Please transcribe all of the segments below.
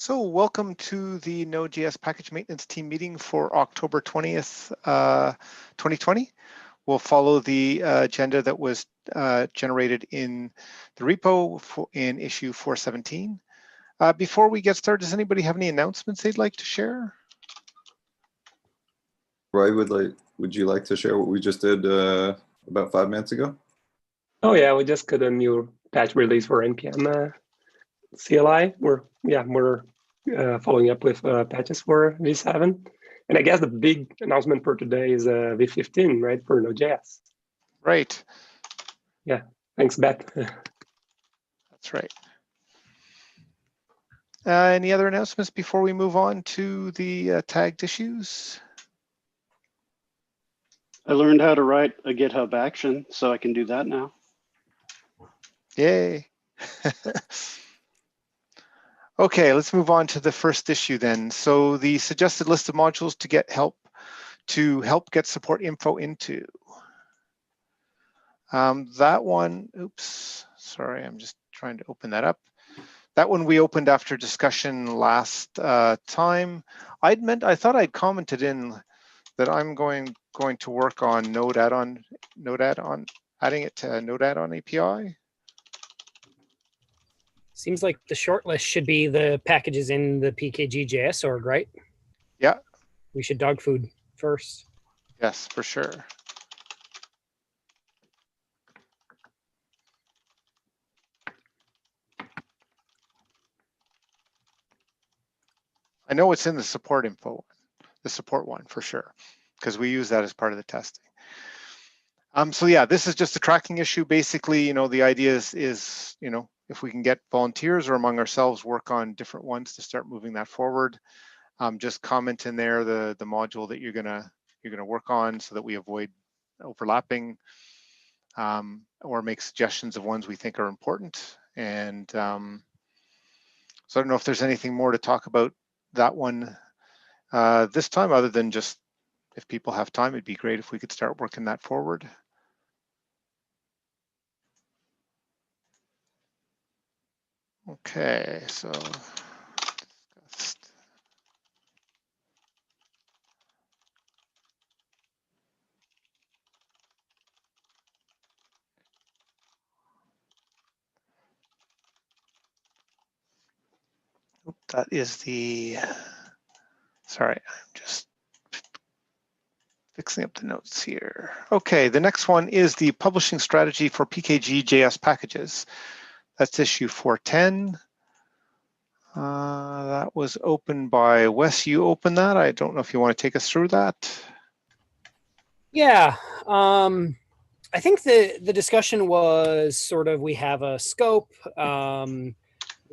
So welcome to the Node.js package maintenance team meeting for October 20th, 2020. We'll follow the agenda that was generated in the repo in issue 417. Before we get started, does anybody have any announcements they'd like to share? Roy, would you like to share what we just did about 5 minutes ago? Oh yeah, we just got a new patch release for NPM CLI. We're following up with patches for V7, and I guess the big announcement for today is V15, right, for Node.js. Right. Yeah. Thanks, Beth. That's right. Any other announcements before we move on to the tagged issues? I learned how to write a GitHub action, so I can do that now. Yay. Okay, let's move on to the first issue then. So the suggested list of modules to help get support info into. That one, oops, sorry, I'm just trying to open that up. That one we opened after discussion last time. I thought I'd commented in that I'm going to work on node add-on, adding it to node add-on API. Seems like the short list should be the packages in the PKG.js org, right? Yeah. We should dog food first. Yes, for sure. I know it's in the support info, the support one for sure, because we use that as part of the testing. So yeah, this is just a tracking issue. Basically, the idea is, if we can get volunteers or among ourselves work on different ones to start moving that forward. Just comment in there the module that you're gonna work on so that we avoid overlapping, or make suggestions of ones we think are important. And so I don't know if there's anything more to talk about that one this time, other than just if people have time, it'd be great if we could start working that forward. Okay, so that is the, sorry, I'm just fixing up the notes here. Okay, the next one is the publishing strategy for PKG.js packages. That's issue 410. That was opened by Wes. You opened that. I don't know if you want to take us through that. Yeah, I think the discussion was sort of, we have a scope. We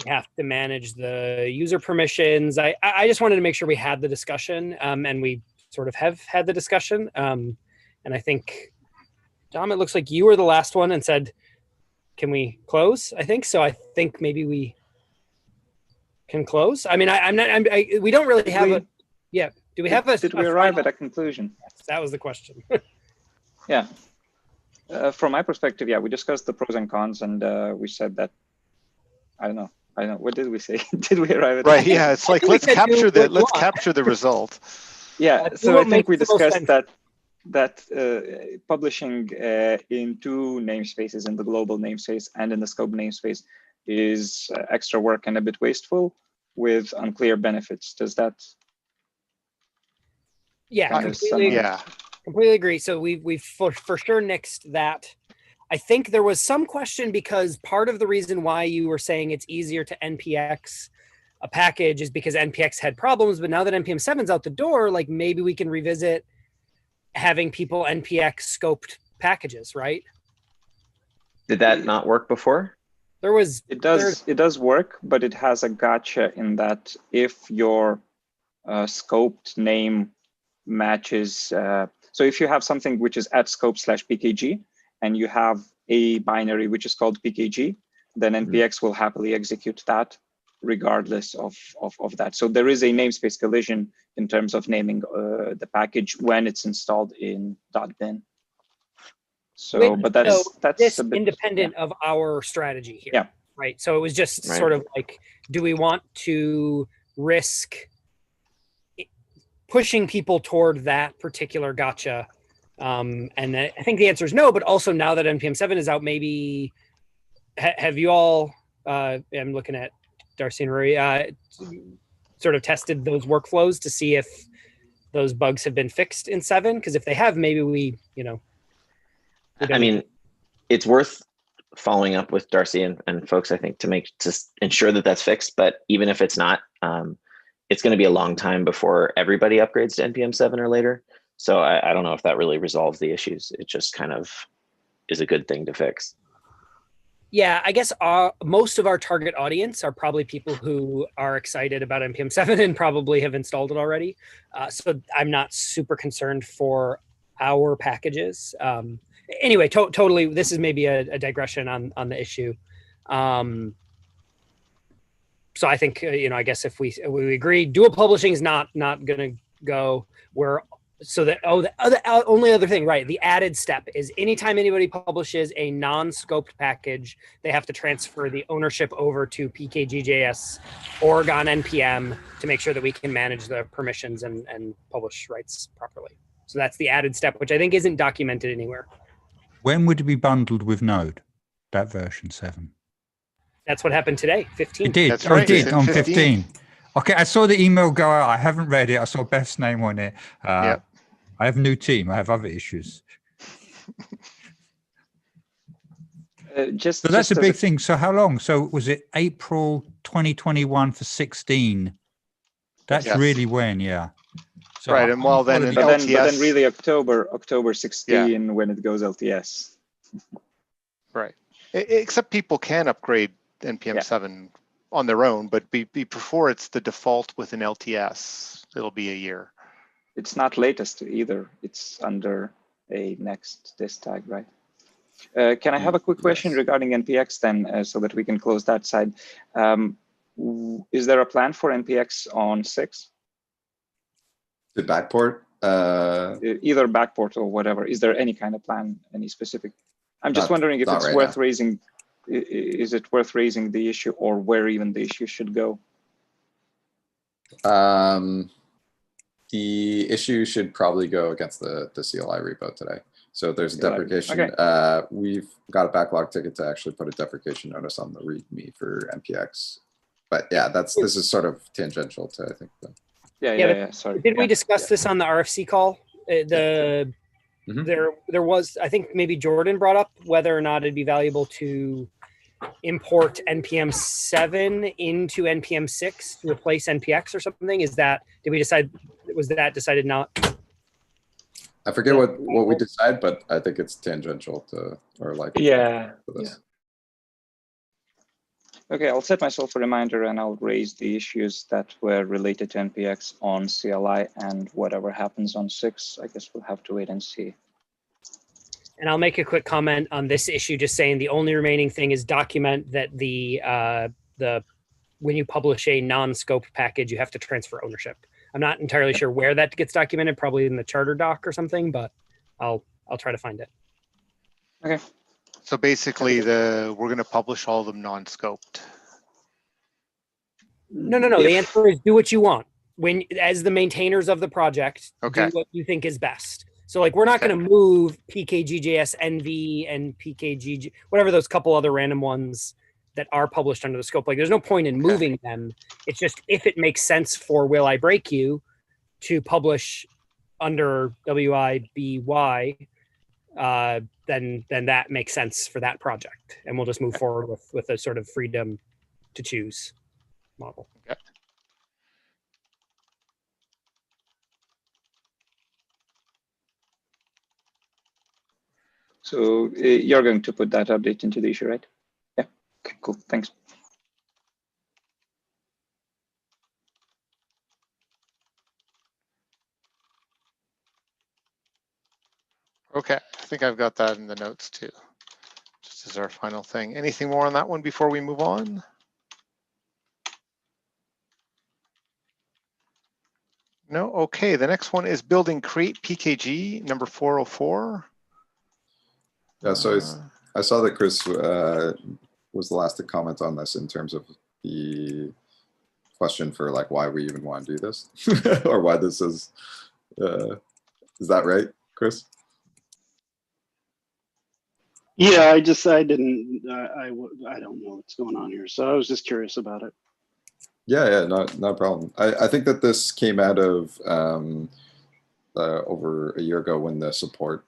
have to manage the user permissions. I just wanted to make sure we had the discussion, and we sort of have had the discussion. And I think, Dom, it looks like you were the last one and said, can we close? I think so. I think maybe we can close. I mean, we don't really have a, yeah. Do we have a, did we arrive at a conclusion? Yes, that was the question. Yeah. From my perspective, yeah, we discussed the pros and cons, and we said that, I don't know. What did we say? Did we arrive at? Right. Yeah. It's like, let's capture the result. Yeah. So I think we discussed that publishing in two namespaces, in the global namespace and in the scope namespace, is extra work and a bit wasteful with unclear benefits. Does that? Yeah. Completely agree. So we've for sure nixed that. I think there was some question because part of the reason why you were saying it's easier to NPX a package is because NPX had problems, but now that NPM 7's out the door, like maybe we can revisit having people NPX scoped packages, right? Did that not work before? It does work, but it has a gotcha in that if your scoped name matches, so if you have something which is at scope/pkg and you have a binary which is called pkg, then NPX will happily execute that regardless of that. So there is a namespace collision in terms of naming the package when it's installed in .bin. So, but that's a bit independent of our strategy here. Yeah. Right. So it was just sort of like, do we want to risk pushing people toward that particular gotcha? And I think the answer is no, but also now that NPM 7 is out, maybe have you all, I'm looking at Darcy and Rory, sort of tested those workflows to see if those bugs have been fixed in 7? Because if they have, maybe we I mean, it's worth following up with Darcy and folks, I think, to ensure that that's fixed. But even if it's not, it's going to be a long time before everybody upgrades to NPM 7 or later. So I don't know if that really resolves the issues. It just kind of is a good thing to fix. Yeah, I guess most of our target audience are probably people who are excited about NPM 7 and probably have installed it already. So I'm not super concerned for our packages. Anyway, totally, this is maybe a digression on the issue. So I think, I guess if we agree, dual publishing is not going to go. The only other thing, right? The added step is anytime anybody publishes a non-scoped package, they have to transfer the ownership over to PKGJS Oregon NPM to make sure that we can manage the permissions and publish rights properly. So that's the added step, which I think isn't documented anywhere. When would it be bundled with Node, that version 7? That's what happened today, 15. It did. That's right. It did It's on 15. 15. Okay, I saw the email go out. I haven't read it. I saw Beth's name on it. Yep. I have a new team. I have other issues. So that's a big thing. So how long? So was it April 2021 for 16? That's really when, yeah. So right, and well then, but then really October 16 when it goes LTS. Right. Except people can upgrade NPM 7 on their own, but before it's the default with an LTS, it'll be a year. It's not latest either. It's under a next this tag, right? Can I have a quick question regarding NPX then, so that we can close that side? Is there a plan for NPX on 6? The backport? Either backport or whatever. Is there any kind of plan, any specific? I'm just wondering if it's right worth now. raising. Is it worth raising the issue, or where even the issue should go? The issue should probably go against the CLI repo today. So there's a deprecation. Okay. We've got a backlog ticket to actually put a deprecation notice on the README for NPX. But yeah, this is sort of tangential to, I think. Yeah. Sorry. Did we discuss this on the RFC call? There was, I think maybe Jordan brought up whether or not it'd be valuable to import NPM 7 into NPM 6 to replace NPX or something. Was that decided not? I forget what we decide, but I think it's tangential to, or like, Yeah. to this. Okay, I'll set myself a reminder and I'll raise the issues that were related to NPX on CLI, and whatever happens on 6, I guess we'll have to wait and see. And I'll make a quick comment on this issue, just saying the only remaining thing is document that when you publish a non-scope package, you have to transfer ownership. I'm not entirely sure where that gets documented, probably in the charter doc or something, but I'll try to find it. Okay. So basically, we're going to publish all of them non-scoped. No. The answer is do what you want. As the maintainers of the project, Okay. do what you think is best. So like, we're not going to move PKGJS NV and PKG, whatever those couple other random ones that are published under the scope. Like, there's no point in moving them. It's just if it makes sense for Will I Break You to publish under WIBY, then that makes sense for that project, and we'll just move forward with a sort of freedom to choose model. Okay. So you're going to put that update into the issue, right? Yeah. Okay, cool. Thanks. Okay, I think I've got that in the notes too, just as our final thing. Anything more on that one before we move on? No, okay, the next one is building create PKG number 404. Yeah, so I saw that Chris was the last to comment on this in terms of the question for like why we even want to do this or why this is that right, Chris? Yeah, I don't know what's going on here, so I was just curious about it. Yeah, not a problem. I think that this came out of over a year ago when the support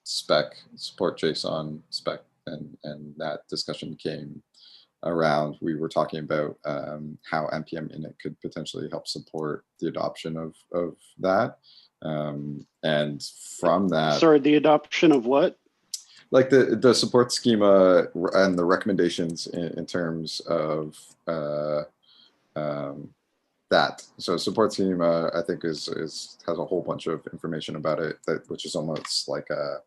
support JSON spec and that discussion came around. We were talking about how npm init could potentially help support the adoption of that. And from that, sorry, the adoption of what? Like the support schema and the recommendations in terms of that. So support schema, I think, has a whole bunch of information about it, which is almost like a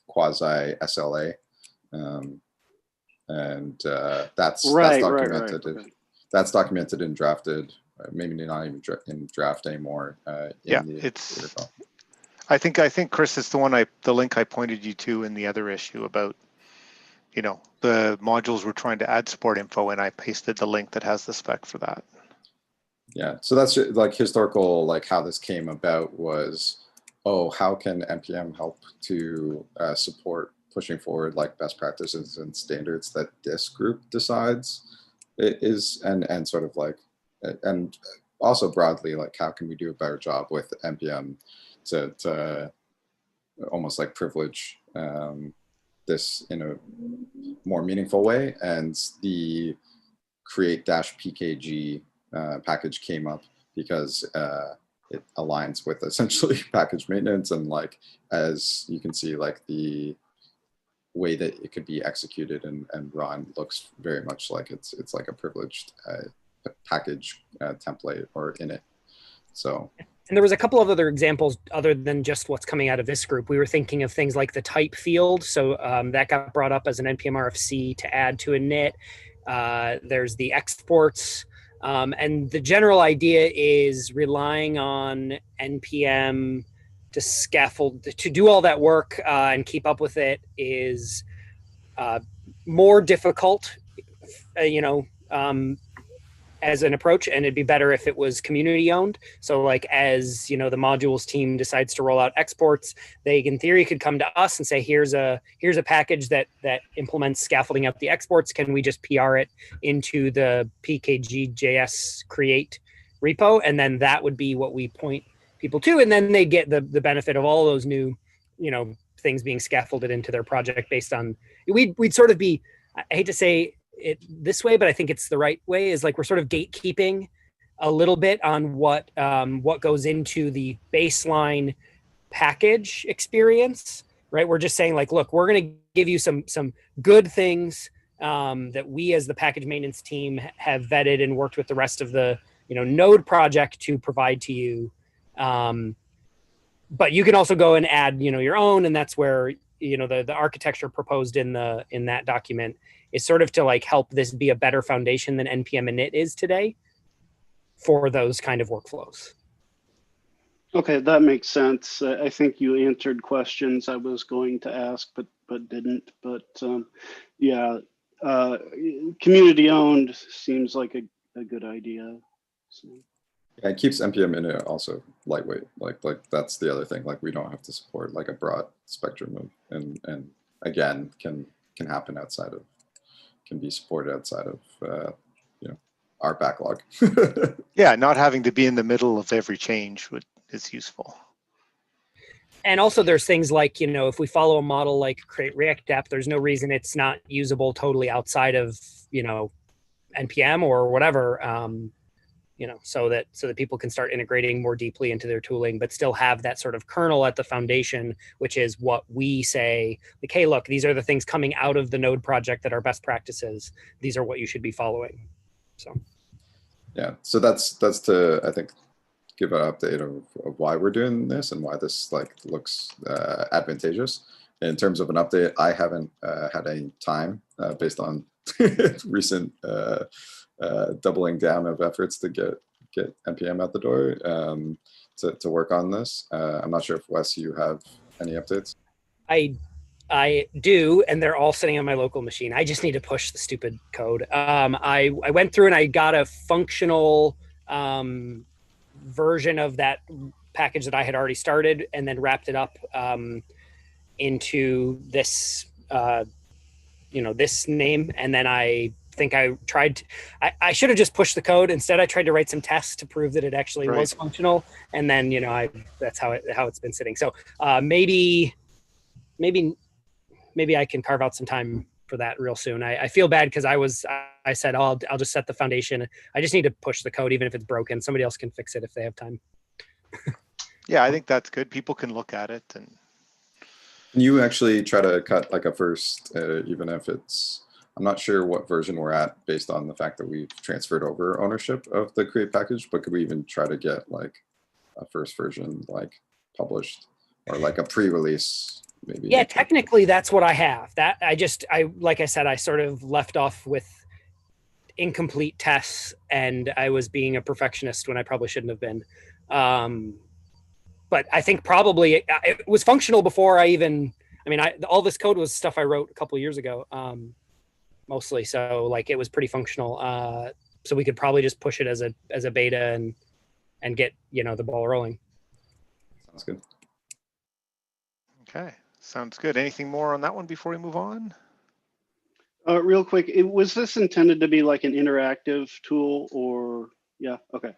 quasi SLA, and that's documented. Right. That's documented and drafted. Maybe not even in draft anymore. I think Chris is the link I pointed you to in the other issue about, the modules we're trying to add support info, and I pasted the link that has the spec for that. Yeah, so that's like historical, like how this came about was, how can npm help to support pushing forward like best practices and standards that this group decides is, and sort of like, and also broadly, like how can we do a better job with npm to almost like privilege this in a more meaningful way. And the create-pkg package came up because it aligns with essentially package maintenance, and like, as you can see, like the way that it could be executed and run looks very much like it's like a privileged package template or init. So. And there was a couple of other examples other than just what's coming out of this group. We were thinking of things like the type field. So that got brought up as an NPM RFC to add to a init. There's the exports. And the general idea is relying on NPM to scaffold, to do all that work and keep up with it is more difficult, as an approach, and it'd be better if it was community owned. So like, as the modules team decides to roll out exports, they in theory could come to us and say, here's a package that implements scaffolding out the exports. Can we just PR it into the pkg.js create repo? And then that would be what we point people to. And then they get the benefit of all those new, things being scaffolded into their project based on, we'd sort of be, I hate to say it this way, but I think it's the right way, is like we're sort of gatekeeping a little bit on what goes into the baseline package experience, right? We're just saying like, look, we're going to give you some good things that we as the package maintenance team have vetted and worked with the rest of the node project to provide to you. But you can also go and add your own, and that's where the architecture proposed in that document is sort of to like help this be a better foundation than npm init is today for those kind of workflows. Okay, that makes sense. I think you answered questions I was going to ask, but didn't. But yeah, community owned seems like a good idea. So. Yeah, it keeps npm init also lightweight. Like that's the other thing. Like we don't have to support like a broad spectrum of, and again can happen outside of, can be supported outside of our backlog. Yeah, not having to be in the middle of every change is useful. And also there's things like, if we follow a model like create React app, there's no reason it's not usable totally outside of, NPM or whatever, so that people can start integrating more deeply into their tooling, but still have that sort of kernel at the foundation, which is what we say, like, hey, look, these are the things coming out of the node project that are best practices. These are what you should be following. So. Yeah, so that's to, I think, give an update of why we're doing this and why this like looks advantageous. In terms of an update, I haven't had any time based on recent doubling down of efforts to get npm out the door to work on this. I'm not sure if Wes, you have any updates. I I do, and they're all sitting on my local machine. I just need to push the stupid code. I went through and I got a functional version of that package that I had already started, and then wrapped it up into this, this name. And then I think I tried. I should have just pushed the code. Instead, I tried to write some tests to prove that it actually was functional. And then that's how it's been sitting. So maybe I can carve out some time for that real soon. I feel bad because I said, oh, I'll just set the foundation. I just need to push the code, even if it's broken. Somebody else can fix it if they have time. Yeah, I think that's good. People can look at it. And you actually try to cut like a first, even if I'm not sure what version we're at based on the fact that we've transferred over ownership of the create package, but could we even try to get like a first version like published or like a pre-release? Maybe. Yeah, technically that's what I have. That like I said, I sort of left off with incomplete tests, and I was being a perfectionist when I probably shouldn't have been. But I think probably it was functional before all this code was stuff I wrote a couple of years ago, mostly. So like it was pretty functional. So we could probably just push it as a beta and get, the ball rolling. Sounds good. Okay. Sounds good. Anything more on that one before we move on? Real quick, was this intended to be like an interactive tool or, yeah, okay.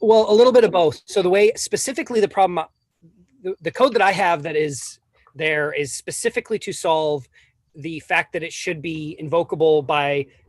Well, a little bit of both. So the way specifically the problem, the code that I have that is there is specifically to solve the fact that it should be invocable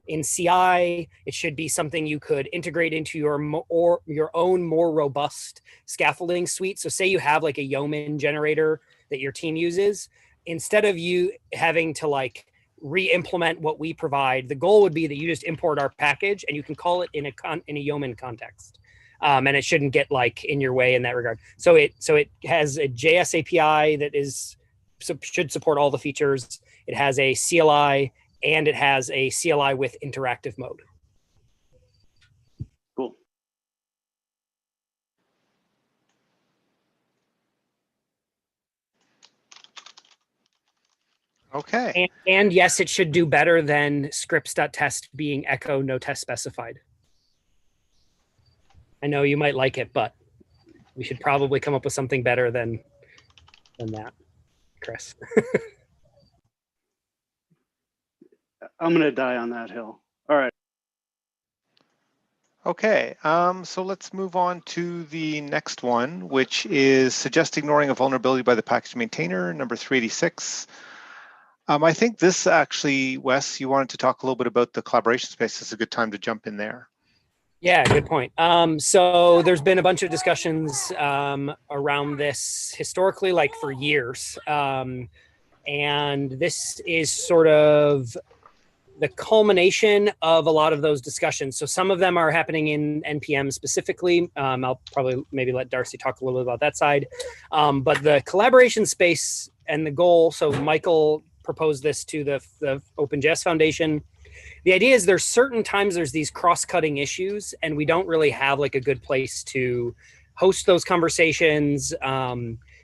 in CI. It should be something you could integrate into your own more robust scaffolding suite. So say you have like a Yeoman generator that your team uses, instead of you having to like re-implement what we provide, the goal would be that you just import our package and you can call it in a Yeoman context. And it shouldn't get like in your way in that regard. So it has a JS API that should support all the features. It has a CLI, and it has a CLI with interactive mode. Cool. Okay. And yes, it should do better than scripts.test being echo no test specified. I know you might like it, but we should probably come up with something better than that, Chris. I'm going to die on that hill. All right. Okay, so let's move on to the next one, which is suggest ignoring a vulnerability by the package maintainer, number 386. I think this actually, Wes, you wanted to talk a little bit about the collaboration space. It's a good time to jump in there. Yeah, good point. So there's been a bunch of discussions around this historically, like for years. And this is sort of the culmination of a lot of those discussions. So some of them are happening in NPM specifically. I'll probably maybe let Darcy talk a little bit about that side. But the collaboration space and the goal, so Michael proposed this to the OpenJS Foundation. The idea is there's certain times there's these cross-cutting issues, and we don't really have like a good place to host those conversations.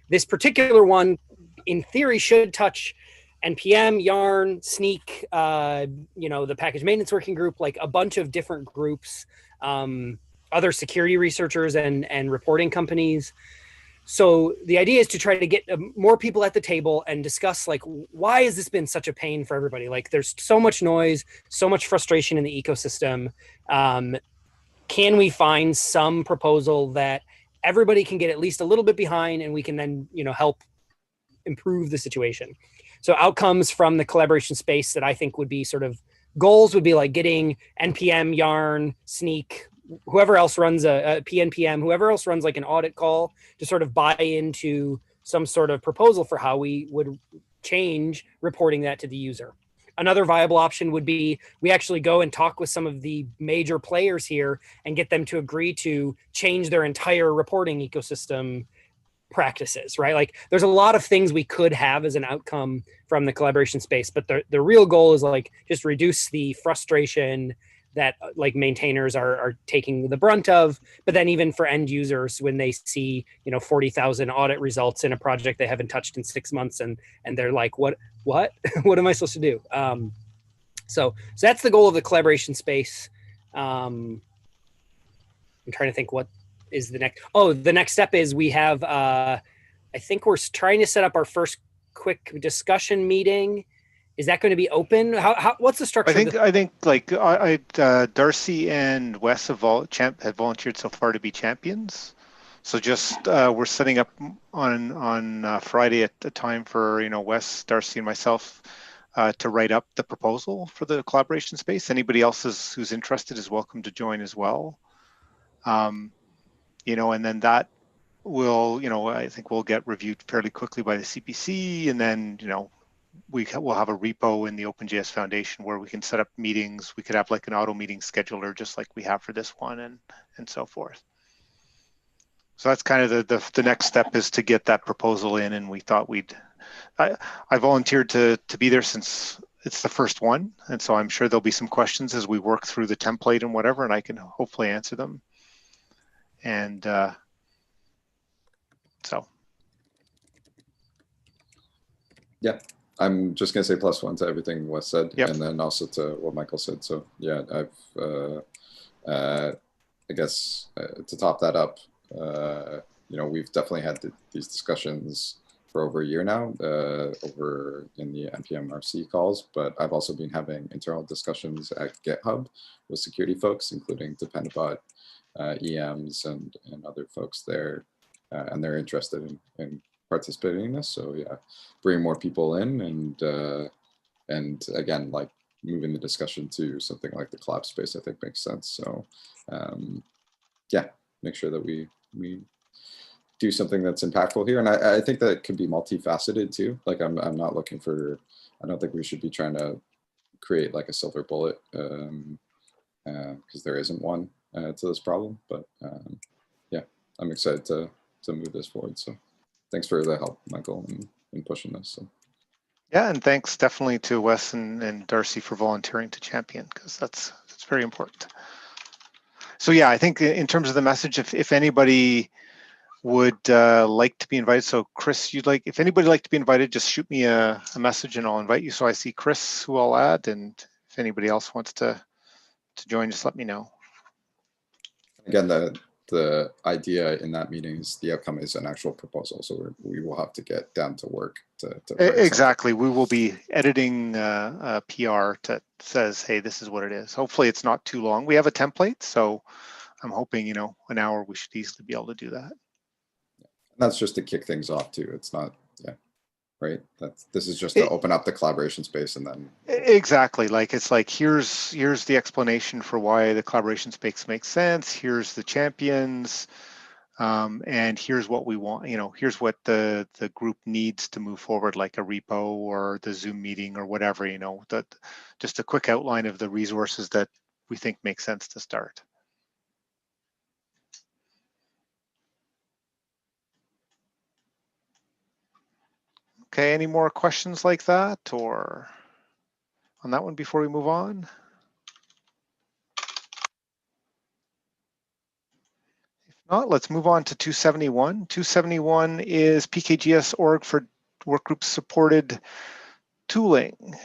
This particular one, in theory, should touch NPM, Yarn, Sneak, the package maintenance working group, like a bunch of different groups, other security researchers and reporting companies. So the idea is to try to get more people at the table and discuss like, why has this been such a pain for everybody? Like there's so much noise, so much frustration in the ecosystem. Can we find some proposal that everybody can get at least a little bit behind, and we can then, help improve the situation? So outcomes from the collaboration space that I think would be sort of goals would be like getting NPM, Yarn, Sneak, whoever else runs a PNPM, whoever else runs like an audit call to sort of buy into some sort of proposal for how we would change reporting that to the user. Another viable option would be we actually go and talk with some of the major players here and get them to agree to change their entire reporting ecosystem practices, right? Like there's a lot of things we could have as an outcome from the collaboration space, but the real goal is like just reduce the frustration, that like maintainers are taking the brunt of. But then even for end users, when they see 40,000 audit results in a project they haven't touched in 6 months, and they're like, what what am I supposed to do? So that's the goal of the collaboration space. I'm trying to think what is the next. Oh, the next step is we have I think we're trying to set up our first quick discussion meeting. Is that going to be open? What's the structure? I think like Darcy and Wes have volunteered so far to be champions. So just we're setting up on Friday at a time for Wes, Darcy, and myself to write up the proposal for the collaboration space. Anybody else who's interested is welcome to join as well. And then that will I think we'll get reviewed fairly quickly by the CPC, and then we'll have a repo in the OpenJS Foundation where we can set up meetings. We could have like an auto meeting scheduler, just like we have for this one, and so forth. So that's kind of the next step, is to get that proposal in. And we thought I volunteered to be there since it's the first one. And so I'm sure there'll be some questions as we work through the template and whatever, and I can hopefully answer them. And so. Yeah. I'm just gonna say +1 to everything Wes said, yep. And then also to what Michael said. So yeah, I guess to top that up, we've definitely had these discussions for over a year now, over in the NPM RC calls. But I've also been having internal discussions at GitHub with security folks, including Dependabot, EMs, and other folks there, and they're interested in participating in this. So yeah, bring more people in, and again, like moving the discussion to something like the collab space, I think makes sense. So yeah, make sure that we do something that's impactful here. And I think that it can be multifaceted too. Like I'm not looking for, I don't think we should be trying to create like a silver bullet, because there isn't one to this problem. But yeah, I'm excited to move this forward. So thanks for the help, Michael, in pushing this. So. Yeah, and thanks definitely to Wes and Darcy for volunteering to champion, because that's very important. So yeah, I think in terms of the message, if anybody would like to be invited, so Chris, if anybody would like to be invited, just shoot me a message and I'll invite you. So I see Chris, who I'll add, and if anybody else wants to join, just let me know. Again, the idea in that meeting is the outcome is an actual proposal. So we will have to get down to work to exactly. We will be editing a PR that says, hey, this is what it is. Hopefully it's not too long. We have a template, so I'm hoping, an hour, we should easily be able to do that. And that's just to kick things off too. It's not, yeah, right? This is just to open up the collaboration space, and then. Exactly. Like, it's like, here's the explanation for why the collaboration space makes sense. Here's the champions. And here's what we want, here's what the group needs to move forward, like a repo or the Zoom meeting or whatever, that just a quick outline of the resources that we think make sense to start. Okay, any more questions like that or on that one before we move on? If not, let's move on to 271. 271 is PKGS org for workgroup supported tooling.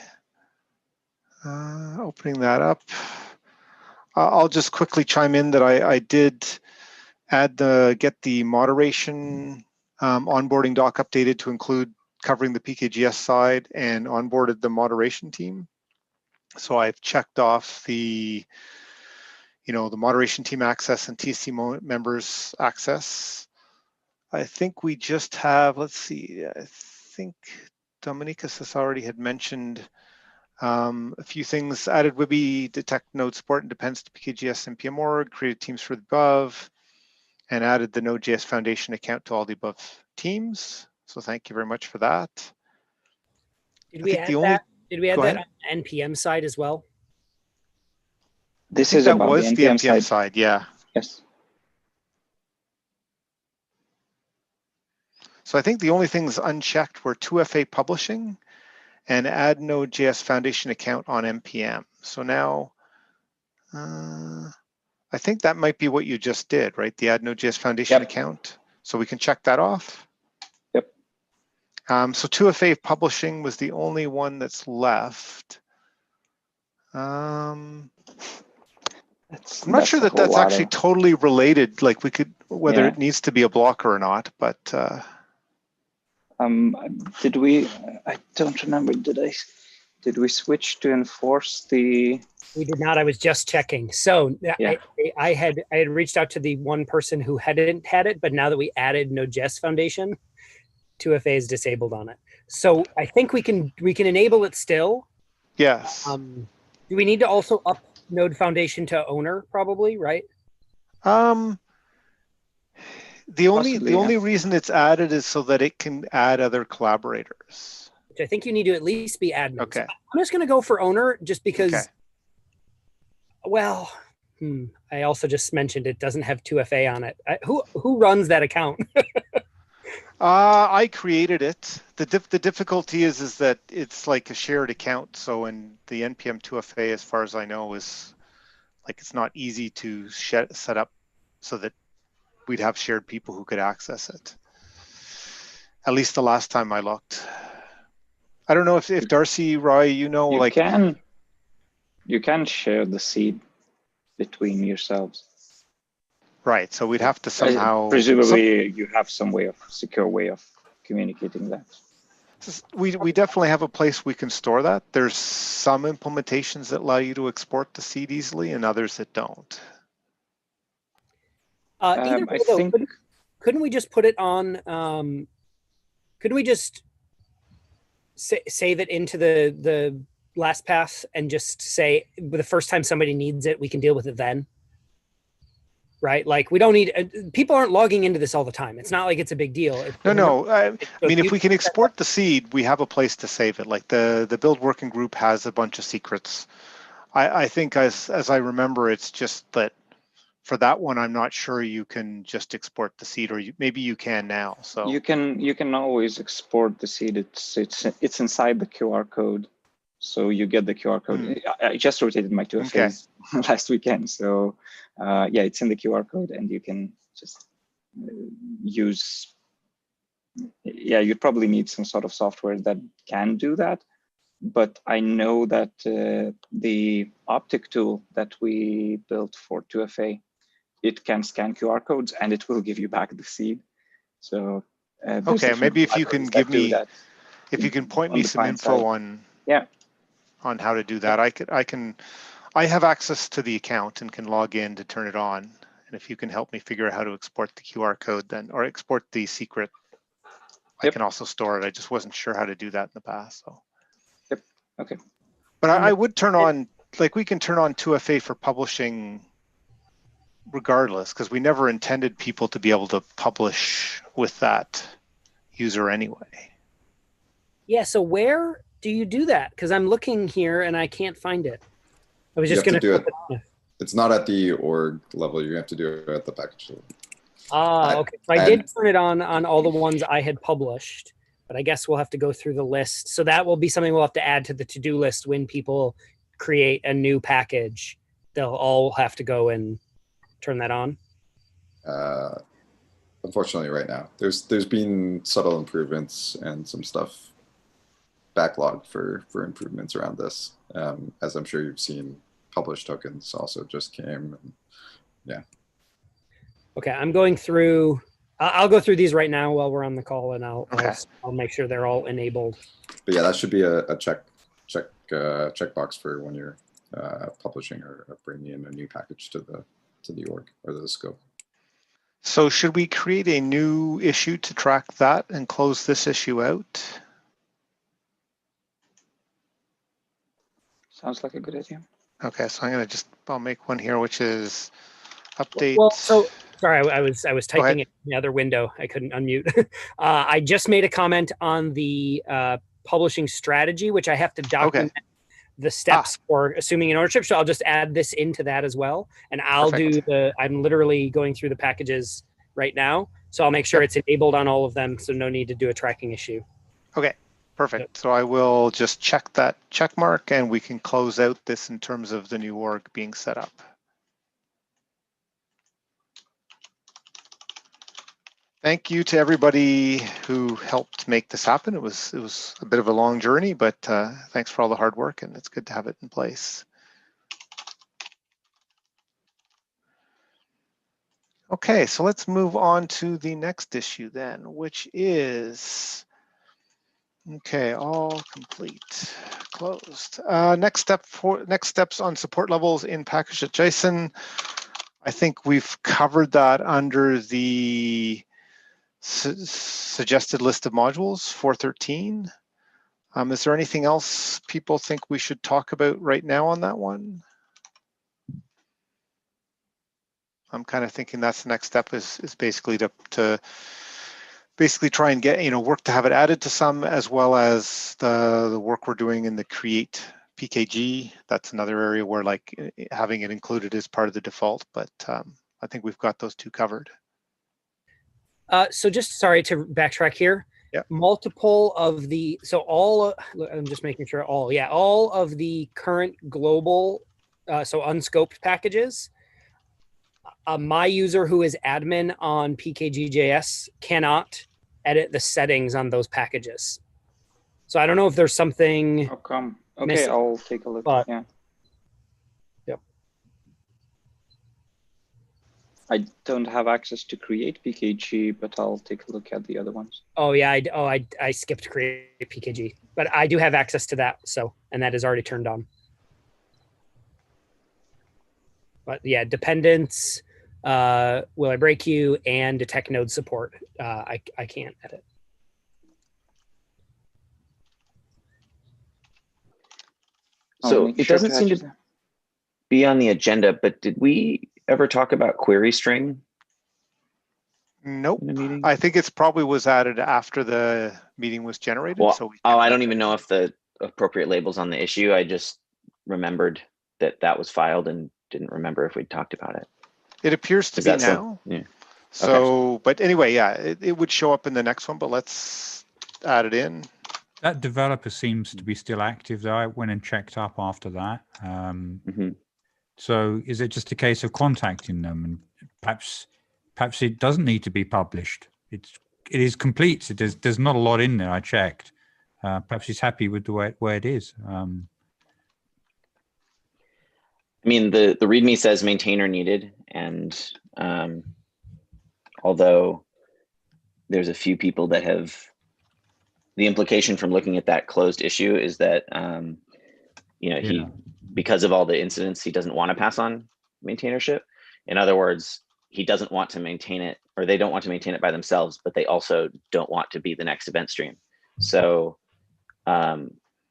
Opening that up. I'll just quickly chime in that I did get the moderation onboarding doc updated to include covering the PKGS side and onboarded the moderation team. So I've checked off the moderation team access and TSC members access. I think we just have, let's see, I think Dominicus has already had mentioned a few things: added WIBI, detect node support and depends to PKGS NPM org, created teams for the above, and added the Node.js Foundation account to all the above teams. So thank you very much for that. Did we add that? Did we add that on NPM side as well? This is about the NPM side, yeah. Yes. So I think the only things unchecked were 2FA publishing and add Node.js Foundation account on NPM. So now I think that might be what you just did, right? The Add Node.js Foundation account. So we can check that off. Yep. So 2FA publishing was the only one that's left. I'm not sure that that's actually totally related. Like we could, whether it needs to be a blocker or not, but. Did we, I don't remember, did we switch to enforce the? We did not. I was just checking. So I had reached out to the one person who hadn't had it, but now that we added Node.js Foundation, 2FA is disabled on it. So I think we can enable it still. Yes. Do we need to also up Node Foundation to owner? Probably, right? The only reason it's added is so that it can add other collaborators. Which I think you need to at least be admin. Okay. So I'm just going to go for owner just because. Okay. Well, I also just mentioned it doesn't have 2FA on it. Who runs that account? I created it. The difficulty is that it's like a shared account. So in the npm 2FA, as far as I know, is like it's not easy to set up so that we'd have shared people who could access it. At least the last time I looked. I don't know if Darcy, Roy, you can share the seed between yourselves. Right. So we'd have to somehow. Presumably, you have some secure way of communicating that. We definitely have a place we can store that. There's some implementations that allow you to export the seed easily, and others that don't. Either way, though, couldn't we just put it on? Couldn't we just save it into the LastPass and just say the first time somebody needs it, we can deal with it then? Right? Like we don't need, people aren't logging into this all the time. It's not like it's a big deal. No. I mean, if we can export the seed, we have a place to save it. Like the build working group has a bunch of secrets. I think as I remember, it's just that for that one, I'm not sure you can just export the seed, or maybe you can now. So you can always export the seed. It's inside the QR code. So you get the QR code. I just rotated my 2FAs last weekend. So yeah, it's in the QR code, and you can just use. Yeah, you'd probably need some sort of software that can do that. But I know that the optic tool that we built for 2FA, it can scan QR codes and it will give you back the seed. So okay, maybe if you can give me, if you can point me some info on how to do that, I have access to the account and can log in to turn it on. And if you can help me figure out how to export the QR code then, or export the secret, I can also store it. I just wasn't sure how to do that in the past. So. Yep. Okay. But I would turn on, like we can turn on 2FA for publishing regardless, because we never intended people to be able to publish with that user anyway. Yeah, so where do you do that? Because I'm looking here and I can't find it. I was just going to do it. It's not at the org level. You have to do it at the package level. Okay. So I did turn it on all the ones I had published, but I guess we'll have to go through the list. So that will be something we'll have to add to the to-do list when people create a new package. They'll all have to go and turn that on. Unfortunately, right now, there's been subtle improvements and some stuff backlogged for improvements around this. As I'm sure you've seen, published tokens also just came. And, yeah. Okay, I'm going through. I'll go through these right now while we're on the call, and I'll make sure they're all enabled. But yeah, that should be a checkbox for when you're publishing or bringing in a new package to the org or the scope. So should we create a new issue to track that and close this issue out? Sounds like a good idea. Okay, so I'll make one here, which is update. Well, so sorry, I was typing it in the other window. I couldn't unmute. I just made a comment on the publishing strategy, which I have to document the steps for assuming an ownership. So I'll just add this into that as well. And I'll do I'm literally going through the packages right now. So I'll make sure it's enabled on all of them. So no need to do a tracking issue. Okay, Perfect. So I will just check that check mark and we can close out this in terms of the new org being set up. Thank you to everybody who helped make this happen. It was a bit of a long journey, but thanks for all the hard work, and it's good to have it in place. Okay, so let's move on to the next issue then, which is, okay, all complete, closed. Next steps on support levels in package.json. I think we've covered that under the suggested list of modules 413. Is there anything else people think we should talk about right now on that one? I'm kind of thinking that's the next step is basically to basically try and get, work to have it added to some, as well as the work we're doing in the create PKG. That's another area where like having it included is part of the default, but I think we've got those two covered. So just sorry to backtrack here. Yeah. Multiple of the, so all, I'm just making sure all of the current global, so unscoped packages, my user who is admin on PKG.js cannot edit the settings on those packages. So I don't know if there's something. How come? Okay, missing, I'll take a look. but, Yeah. Yep. I don't have access to create PKG, but I'll take a look at the other ones. Oh yeah, I skipped create PKG, but I do have access to that. So, and that is already turned on. But yeah, dependence, will I break you, and detect node support. I can't edit. So it doesn't seem to be on the agenda, but did we ever talk about query string? Nope. In the meeting? I think it's probably was added after the meeting was generated. Well, so I don't even know if the appropriate label's on the issue. I just remembered that was filed and didn't remember if we'd talked about it. It appears to be now. Yeah. So, okay. But anyway, yeah, it would show up in the next one, but let's add it in. That developer seems to be still active, though. I went and checked up after that. So is it just a case of contacting them, and perhaps it doesn't need to be published? It is complete. There's not a lot in there. I checked. Perhaps he's happy with the way it is. I mean, the README says maintainer needed, and although there's a few people that have, the implication from looking at that closed issue is that he, because of all the incidents, he doesn't want to pass on maintainership. In other words, he doesn't want to maintain it, or they don't want to maintain it by themselves, but they also don't want to be the next event stream. So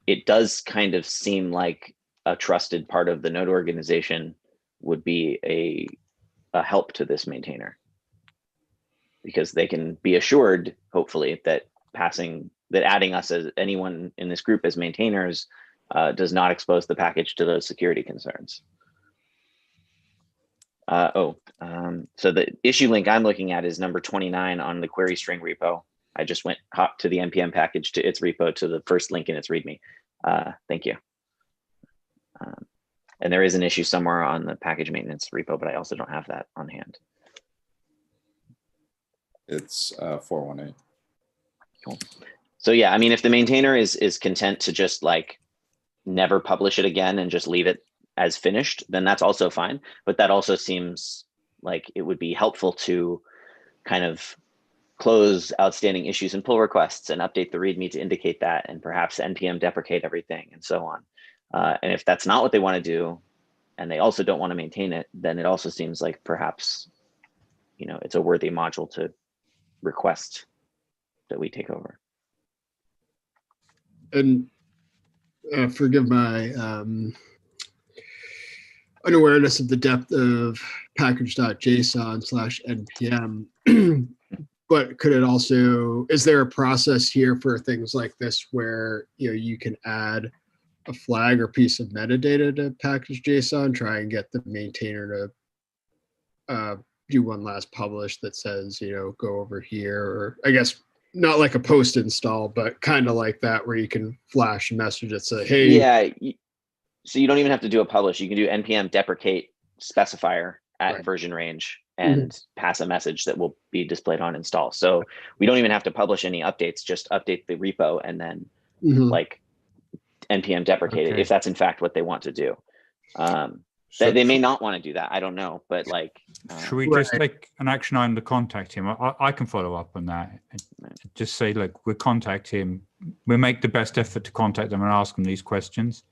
it does kind of seem like a trusted part of the node organization would be a help to this maintainer, because they can be assured, hopefully, that adding us as anyone in this group as maintainers does not expose the package to those security concerns. So the issue link I'm looking at is number 29 on the query string repo. I just hopped to the npm package to its repo to the first link in its README. Thank you. And there is an issue somewhere on the package maintenance repo, but I also don't have that on hand. It's 418. Cool. So yeah, I mean, if the maintainer is content to just like never publish it again and just leave it as finished, then that's also fine. But that also seems like it would be helpful to kind of close outstanding issues and pull requests and update the README to indicate that, and perhaps npm deprecate everything and so on. And if that's not what they want to do, and they also don't want to maintain it, then it also seems like perhaps, it's a worthy module to request that we take over. And forgive my unawareness of the depth of package.json/npm, but could it also, is there a process here for things like this where you can add a flag or piece of metadata to package.json, try and get the maintainer to do one last publish that says, go over here, or I guess not like a post install, but kind of like that where you can flash a message that say, hey. Yeah. So you don't even have to do a publish. You can do npm deprecate specifier at Right. version range and pass a message that will be displayed on install. So we don't even have to publish any updates, just update the repo and then like npm deprecate it if that's in fact what they want to do. So they may not want to do that. I don't know, but like, should we just take an action item to contact him? I can follow up on that. Just say, look, we'll contact him. We'll make the best effort to contact them and ask them these questions.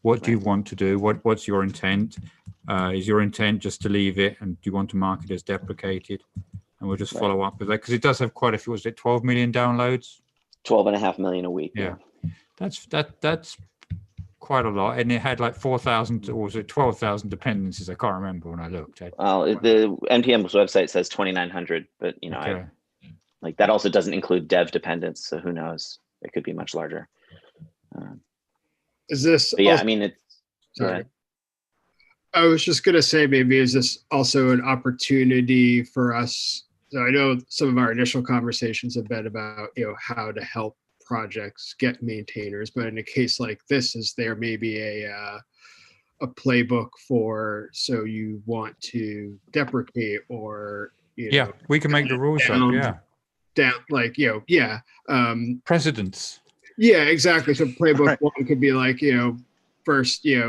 What do you want to do? What's your intent? Is your intent just to leave it, and do you want to mark it as deprecated? And we'll just follow up with that, because it does have quite a few. Was it 12 million downloads? 12.5 million a week. Yeah. That's quite a lot, and it had like 4,000 or was it 12,000 dependencies? I can't remember when I looked. Well, the npm's website says 2,900, but you know, like that also doesn't include dev dependents, so who knows? It could be much larger. Is this? Yeah, I mean, it's. Sorry. I was just gonna say, maybe is this also an opportunity for us? So I know some of our initial conversations have been about, you know, how to help projects get maintainers, but in a case like this, is there maybe a playbook for, so you want to deprecate or, you know, we can make the rules up, down, like, you know, precedents. Yeah, exactly. So playbook one could be like, you know, first, you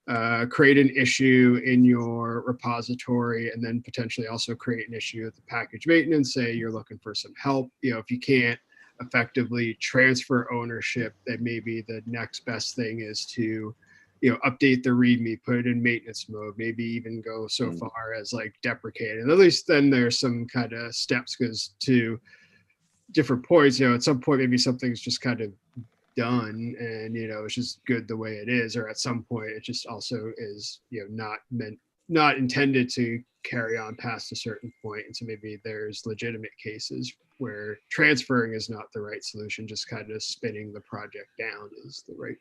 know, create an issue in your repository, and then potentially also create an issue with the package maintenance. Say you're looking for some help. You know, if you can't effectively transfer ownership, then maybe the next best thing is to, you know, update the README, put it in maintenance mode, maybe even go so far as like deprecate. And at least then there's some kind of steps, because to different points, you know, at some point maybe something's just kind of done and, you know, it's just good the way it is, or at some point it just also is, you know, not intended to carry on past a certain point. And so maybe there's legitimate cases where transferring is not the right solution, just kind of spinning the project down is the right.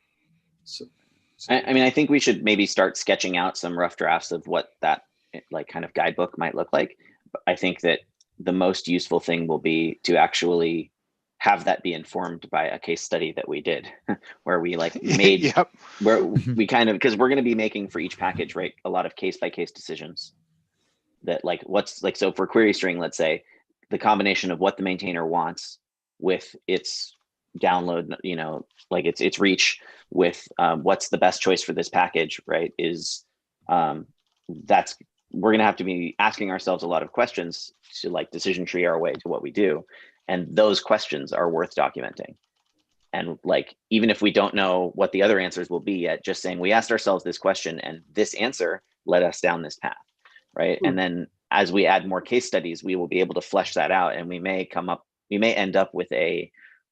I mean, I think we should maybe start sketching out some rough drafts of what that like kind of guidebook might look like. But I think that the most useful thing will be to actually have that be informed by a case study that we did, where we like made, where we kind of, because we're going to be making for each package, right, a lot of case by case decisions that like, what's like, so for query string, let's say the combination of what the maintainer wants with its download, you know, like its reach with what's the best choice for this package, right, is that's, we're going to have to be asking ourselves a lot of questions to like decision tree our way to what we do. And those questions are worth documenting. And like, even if we don't know what the other answers will be yet, just saying we asked ourselves this question and this answer led us down this path, right? And then as we add more case studies, we will be able to flesh that out, and we may end up with a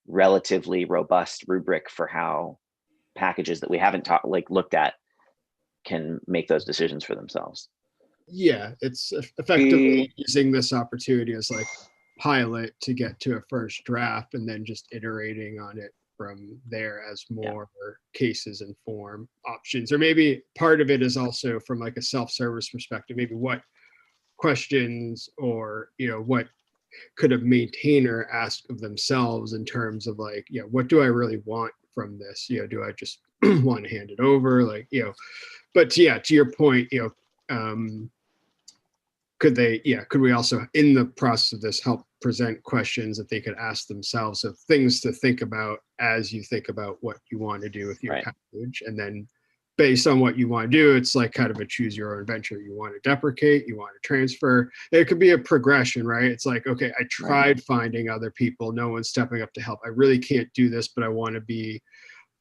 relatively robust rubric for how packages that we haven't looked at can make those decisions for themselves. Yeah, it's effectively using this opportunity as like pilot to get to a first draft, and then just iterating on it from there as more cases inform options. Or maybe part of it is also from like a self-service perspective, maybe what questions or, you know, what could a maintainer ask of themselves in terms of like, you know, what do I really want from this? You know, do I just want to hand it over? Like, you know, but yeah, to your point, you know, could we also, in the process of this, help present questions that they could ask themselves, of things to think about as you think about what you want to do with your package? And then based on what you want to do, it's like kind of a choose your own adventure. You want to deprecate, you want to transfer. It could be a progression, right? It's like, okay, I tried finding other people, no one's stepping up to help. I really can't do this, but I want to be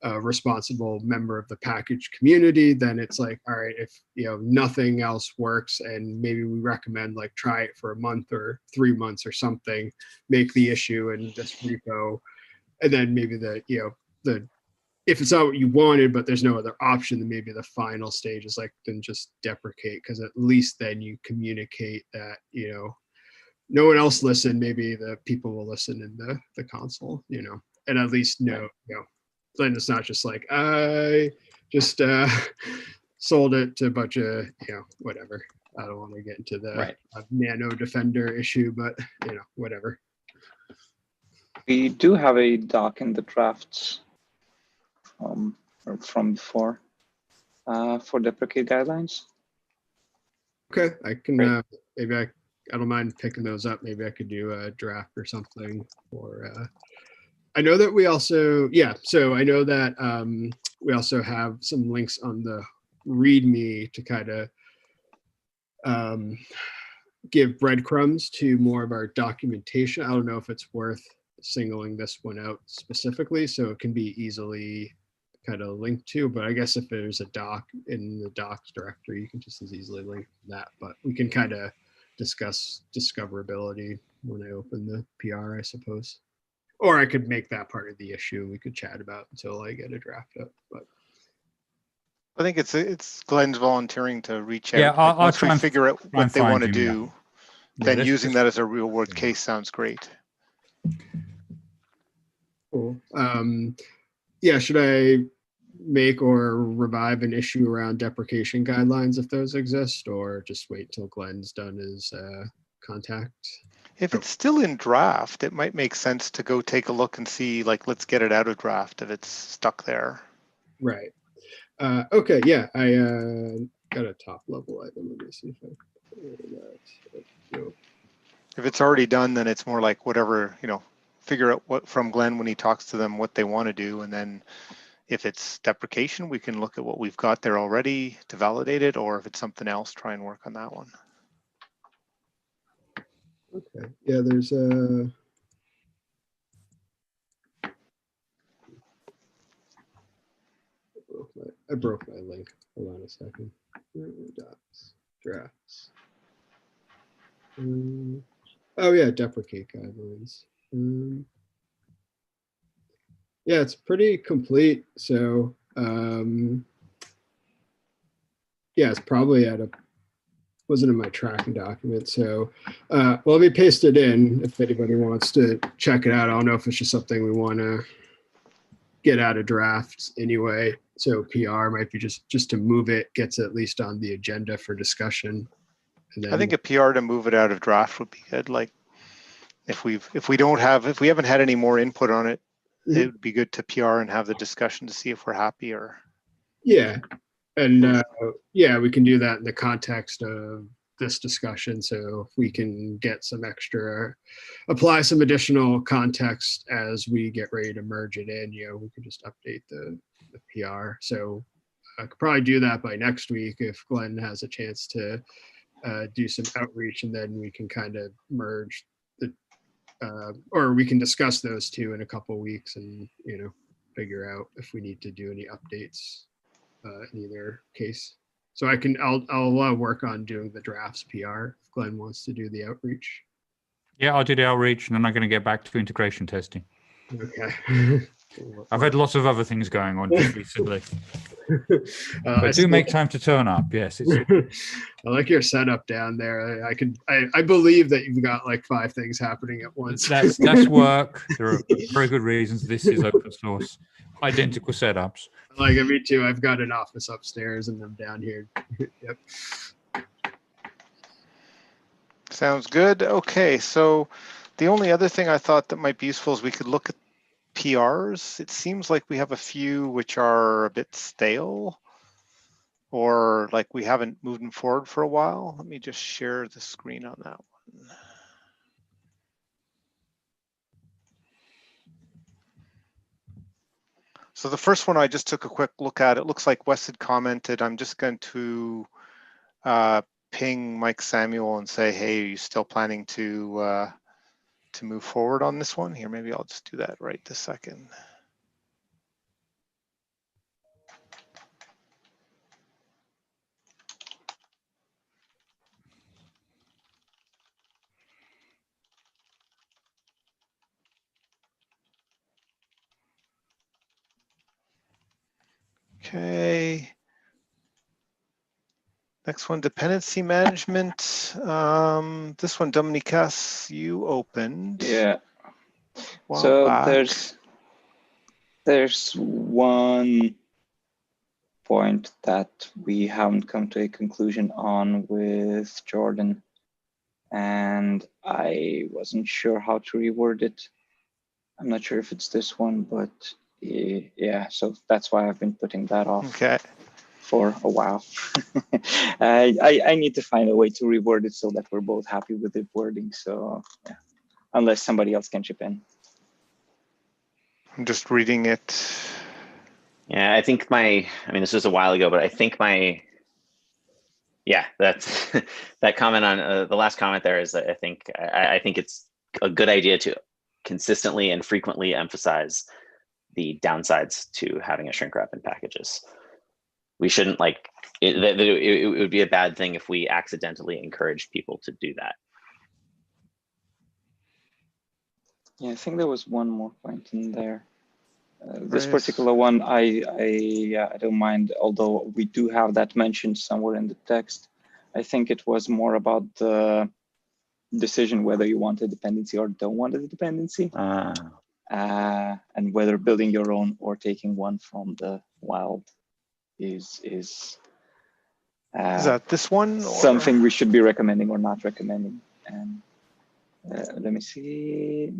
a responsible member of the package community. Then it's like, all right, if, you know, nothing else works, and maybe we recommend like try it for a month or 3 months or something, make the issue in this repo, and then maybe if it's not what you wanted, but there's no other option, then maybe the final stage is like, then just deprecate, because at least then you communicate that, you know, no one else listened, maybe the people will listen in the console, you know, and at least know, you know, then it's not just like, I just sold it to a bunch of, you know, whatever. I don't want to get into the nano defender issue, but, you know, whatever. We do have a doc in the drafts from before for deprecate guidelines. Okay, I can Great. maybe I don't mind picking those up. Maybe I could do a draft or something. Or I know that we also So I know that we also have some links on the README to kind of give breadcrumbs to more of our documentation. I don't know if it's worth singling this one out specifically, so it can be easily kind of linked to, but I guess if there's a doc in the docs directory, you can just as easily link that, but we can kind of discuss discoverability when I open the PR, I suppose. Or I could make that part of the issue we could chat about until I get a draft up, but. I think it's Glenn's volunteering to reach out. Yeah, I'll Once try we and figure out try what and they want to find him, yeah. do, Yeah, then let's using just- that as a real world yeah. case sounds great. Cool. Yeah, should I make or revive an issue around deprecation guidelines if those exist, or just wait till Glenn's done his contact? If it's still in draft, it might make sense to go take a look and see, like, let's get it out of draft if it's stuck there. Right. Okay, yeah, I got a top level item. Let me see if I can that. If it's already done, then it's more like whatever, figure out what from Glenn when he talks to them what they want to do, and then if it's deprecation, we can look at what we've got there already to validate it, or if it's something else, try and work on that one. Okay, yeah, there's a. I broke my link. Hold on a second. Docs, drafts. Oh yeah, deprecate guidelines. Yeah, it's pretty complete. So yeah, it's probably wasn't in my tracking document. So well, let me paste it in if anybody wants to check it out. I don't know if it's just something we want to get out of drafts anyway. So PR might be just to move it, gets at least on the agenda for discussion. And then, I think a PR to move it out of draft would be good. Like if we haven't had any more input on it, it would be good to PR and have the discussion to see if we're happy or. Yeah, and yeah, we can do that in the context of this discussion. So if we can get some extra, apply some additional context as we get ready to merge it in, we can just update the PR. So I could probably do that by next week if Glenn has a chance to do some outreach, and then we can kind of merge the, or we can discuss those two in a couple of weeks and, figure out if we need to do any updates in either case. So I'll work on doing the drafts PR if Glenn wants to do the outreach. Yeah, I'll do the outreach, and then I'm going to get back to integration testing. Okay. I've had lots of other things going on just recently. But I make time to turn up. Yes, it's. I like your setup down there. I believe that you've got like 5 things happening at once. That's work. There are very good reasons. This is open source, identical setups. Like me too. I've got an office upstairs and I'm down here. Yep. Sounds good. Okay, so the only other thing I thought that might be useful is we could look at PRs. It seems like we have a few which are a bit stale, or like we haven't moved them forward for a while. Let me just share the screen on that one. So the first one I just took a quick look at, it looks like Wes had commented. I'm just going to ping Mike Samuel and say, hey, are you still planning to move forward on this one? Here, maybe I'll just do that right this second. Okay. Next one, dependency management. This one, Dominikas, you opened. Yeah. So there's one point that we haven't come to a conclusion on with Jordan, and I wasn't sure how to reword it. I'm not sure if it's this one, but yeah, so that's why I've been putting that off for a while. I need to find a way to reword it so that we're both happy with the wording. So yeah, unless somebody else can chip in. I'm just reading it. Yeah, I think I mean, this was a while ago, but I think yeah, that's that comment on the last comment there is, I think it's a good idea to consistently and frequently emphasize the downsides to having a shrink wrap in packages. We shouldn't it would be a bad thing if we accidentally encouraged people to do that. Yeah, I think there was one more point in there. This particular one, I don't mind, although we do have that mentioned somewhere in the text. I think it was more about the decision whether you want a dependency or don't want a dependency, and whether building your own or taking one from the wild is that this one? Or? Something we should be recommending or not recommending. And let me see.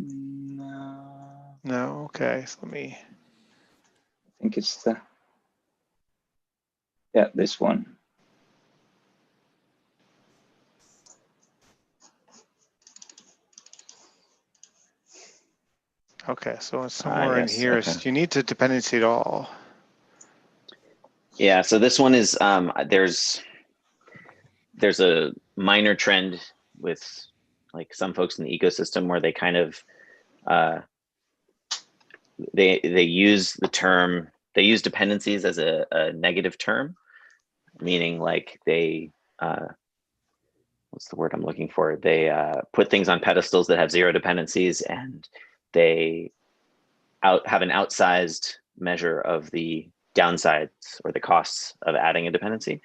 No, okay, so let me. I think it's this one. Okay, so it's somewhere in here. Okay. You need to dependency at all. Yeah, so this one is there's a minor trend with like some folks in the ecosystem where they kind of they use dependencies as a negative term, meaning like they what's the word I'm looking for? They put things on pedestals that have zero dependencies, and they have an outsized measure of the downsides or the costs of adding a dependency.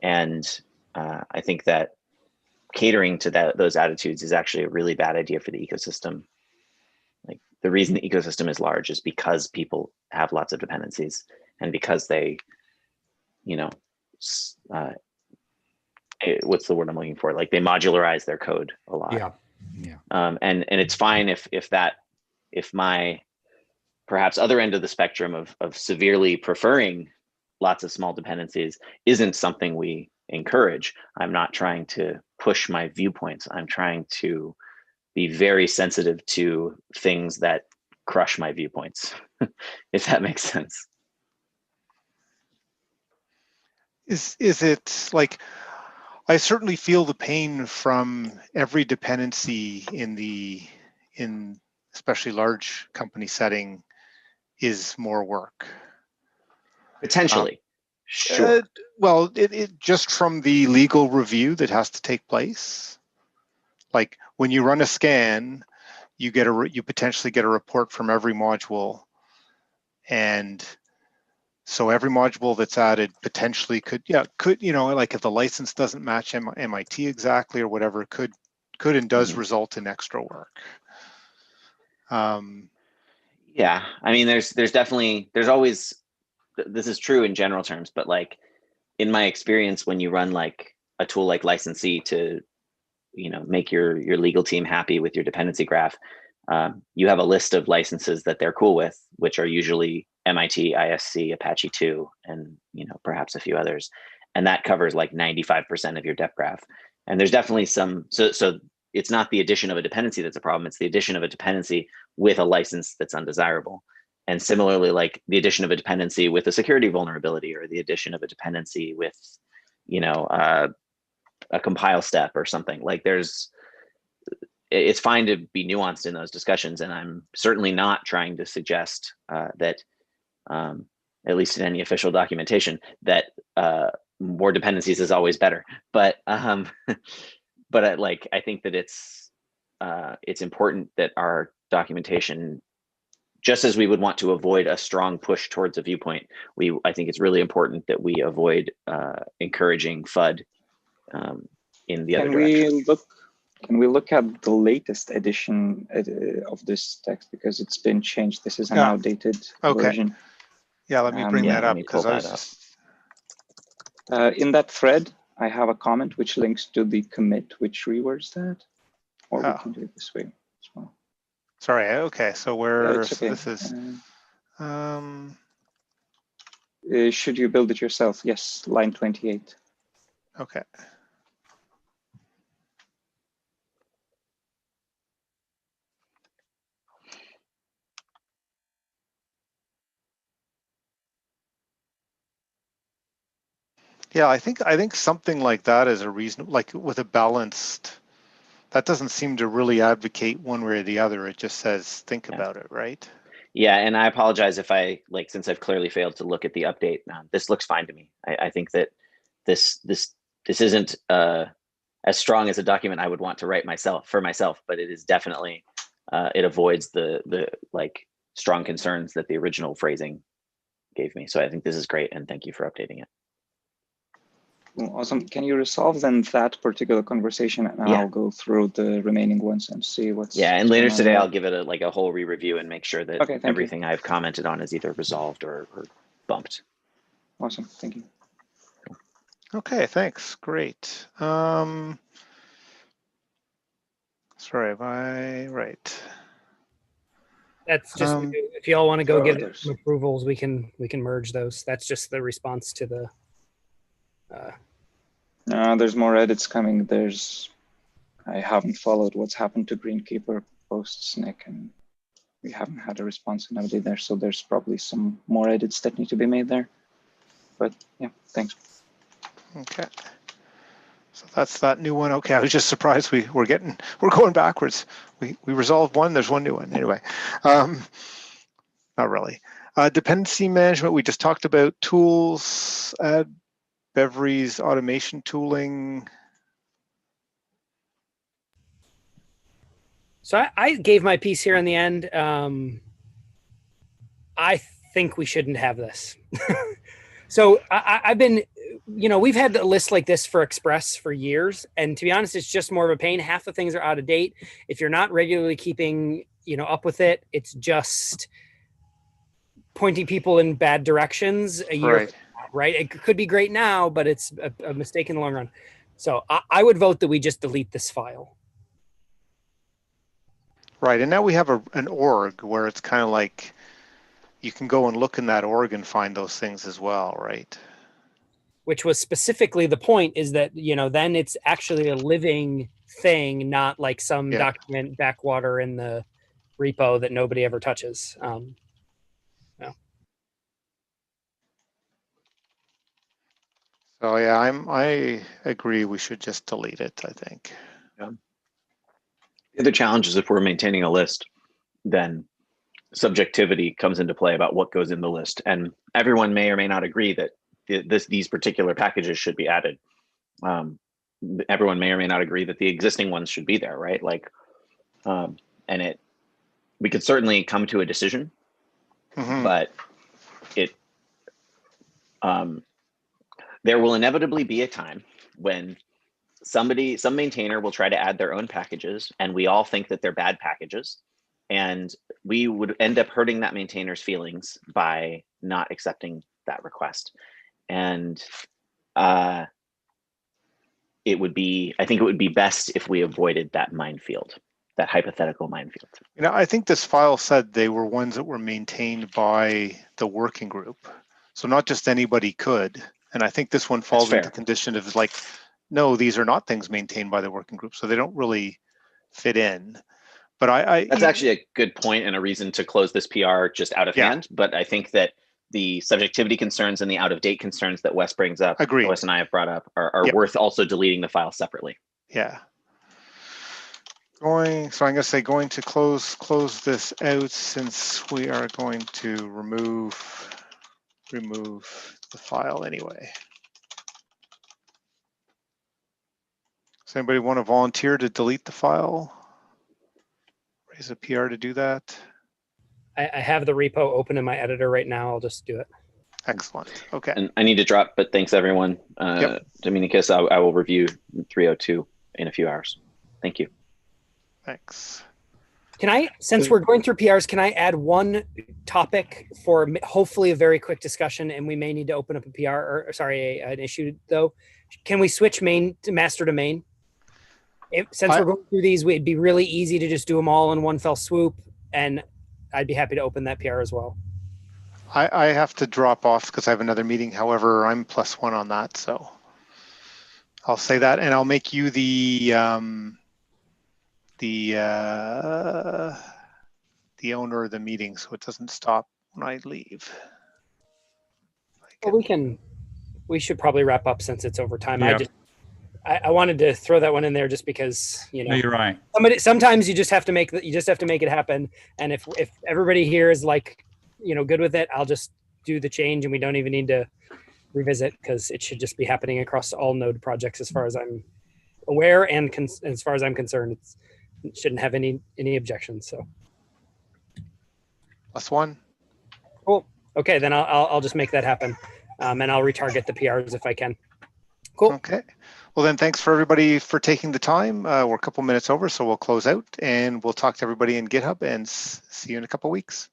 And I think that catering to those attitudes is actually a really bad idea for the ecosystem. Like the reason the ecosystem is large is because people have lots of dependencies, and because they, what's the word I'm looking for? Like they modularize their code a lot. Yeah. And it's fine if my perhaps other end of the spectrum of severely preferring lots of small dependencies isn't something we encourage. I'm not trying to push my viewpoints. I'm trying to be very sensitive to things that crush my viewpoints, if that makes sense. Is it like, I certainly feel the pain from every dependency in especially large company setting is more work. Potentially, sure. Well, it just from the legal review that has to take place. Like when you run a scan, you potentially get a report from every module, and so every module that's added potentially could like if the license doesn't match MIT exactly or whatever, could and does result in extra work. Yeah, I mean, there's always, this is true in general terms, but like in my experience, when you run like a tool like licensee to, make your legal team happy with your dependency graph, you have a list of licenses that they're cool with, which are usually MIT, ISC, Apache 2, and perhaps a few others, and that covers like 95% of your dep graph. And there's definitely some, so it's not the addition of a dependency that's a problem, it's the addition of a dependency with a license that's undesirable. And similarly, like the addition of a dependency with a security vulnerability, or the addition of a dependency with, a compile step or something. Like it's fine to be nuanced in those discussions, and I'm certainly not trying to suggest that, at least in any official documentation, that more dependencies is always better. But I think that it's important that our documentation, just as we would want to avoid a strong push towards a viewpoint, I think it's really important that we avoid encouraging FUD in the other direction. Can we look at the latest edition of this text, because it's been changed? This is an outdated version. Yeah, let me bring that up, because in that thread, I have a comment which links to the commit, which rewords that. Or we can do it this way as well. Sorry. Okay. So Yeah, where it's so okay. this is Should you build it yourself? Yes, line 28. okay. Yeah, I think something like that is a reason, like with a balanced, that doesn't seem to really advocate one way or the other. It just says think about it, right? Yeah, and I apologize if I since I've clearly failed to look at the update. This looks fine to me. I think that this isn't as strong as a document I would want to write for myself, but it is definitely it avoids the strong concerns that the original phrasing gave me. So I think this is great, and thank you for updating it. Awesome. Can you resolve then that particular conversation, and I'll go through the remaining ones and see what's. And later today I'll give it a whole re-review and make sure that everything you. I've commented on is either resolved or bumped. Awesome. Thank you. Okay, thanks. Great. Sorry, am I right? That's just if y'all want to go get some approvals, we can merge those. That's just the response to the. There's more edits coming. I haven't followed what's happened to Greenkeeper posts, Nick, and we haven't had a response and update there. So there's probably some more edits that need to be made there. But yeah, thanks. Okay. So that's that new one. Okay, I was just surprised we're going backwards. We resolved one. There's one new one. Anyway, not really. Dependency management. We just talked about tools. Bevery's automation tooling. So I gave my piece here in the end. I think we shouldn't have this. So I've been, we've had a list like this for Express for years. And to be honest, it's just more of a pain. Half the things are out of date. If you're not regularly keeping, up with it, it's just pointing people in bad directions a year from now, right? It could be great now, but it's a mistake in the long run. So I would vote that we just delete this file. Right, and now we have an org where it's kind of like you can go and look in that org and find those things as well, right? Which was specifically the point, is that, then it's actually a living thing, not like some document backwater in the repo that nobody ever touches. So yeah, I agree. We should just delete it, I think. Yeah. The other challenge is if we're maintaining a list, then subjectivity comes into play about what goes in the list, and everyone may or may not agree that these particular packages should be added. Everyone may or may not agree that the existing ones should be there, right? And we could certainly come to a decision, but there will inevitably be a time when some maintainer will try to add their own packages, and we all think that they're bad packages, and we would end up hurting that maintainer's feelings by not accepting that request. And I think it would be best if we avoided that minefield, that hypothetical minefield. I think this file said they were ones that were maintained by the working group. So not just anybody could. And I think this one falls into the condition of no, these are not things maintained by the working group, so they don't really fit in. But that's actually a good point and a reason to close this PR just out of hand. But I think that the subjectivity concerns and the out-of-date concerns that Wes brings up, Wes and I have brought up, are worth also deleting the file separately. Yeah. So I'm going to say going to close this out, since we are going to remove the file anyway. Does anybody want to volunteer to delete the file? Raise a PR to do that? I have the repo open in my editor right now. I'll just do it. Excellent. Okay. And I need to drop, but thanks everyone. Dominicus, I will review 302 in a few hours. Thank you. Thanks. Can I, since we're going through PRs, can I add one topic for hopefully a very quick discussion, and we may need to open up a PR, an issue though. Can we switch main to master to main? Since we're going through these, it'd be really easy to just do them all in one fell swoop, and I'd be happy to open that PR as well. I have to drop off because I have another meeting. However, I'm +1 on that, so I'll say that, and I'll make you the owner of the meeting, so it doesn't stop when I leave. Well, we should probably wrap up since it's over time. Yeah. I wanted to throw that one in there just because, you know, No, you're right. sometimes you just have to make it happen. And if everybody here is like, you know, good with it, I'll just do the change and we don't even need to revisit, because it should just be happening across all node projects as far as I'm aware, and as far as I'm concerned, it shouldn't have any objections. So +1. cool. Okay, then I'll just make that happen, and I'll retarget the PRs if I can. Cool. Okay. Well, then thanks for everybody for taking the time. We're a couple minutes over, so we'll close out and we'll talk to everybody in GitHub and see you in a couple weeks.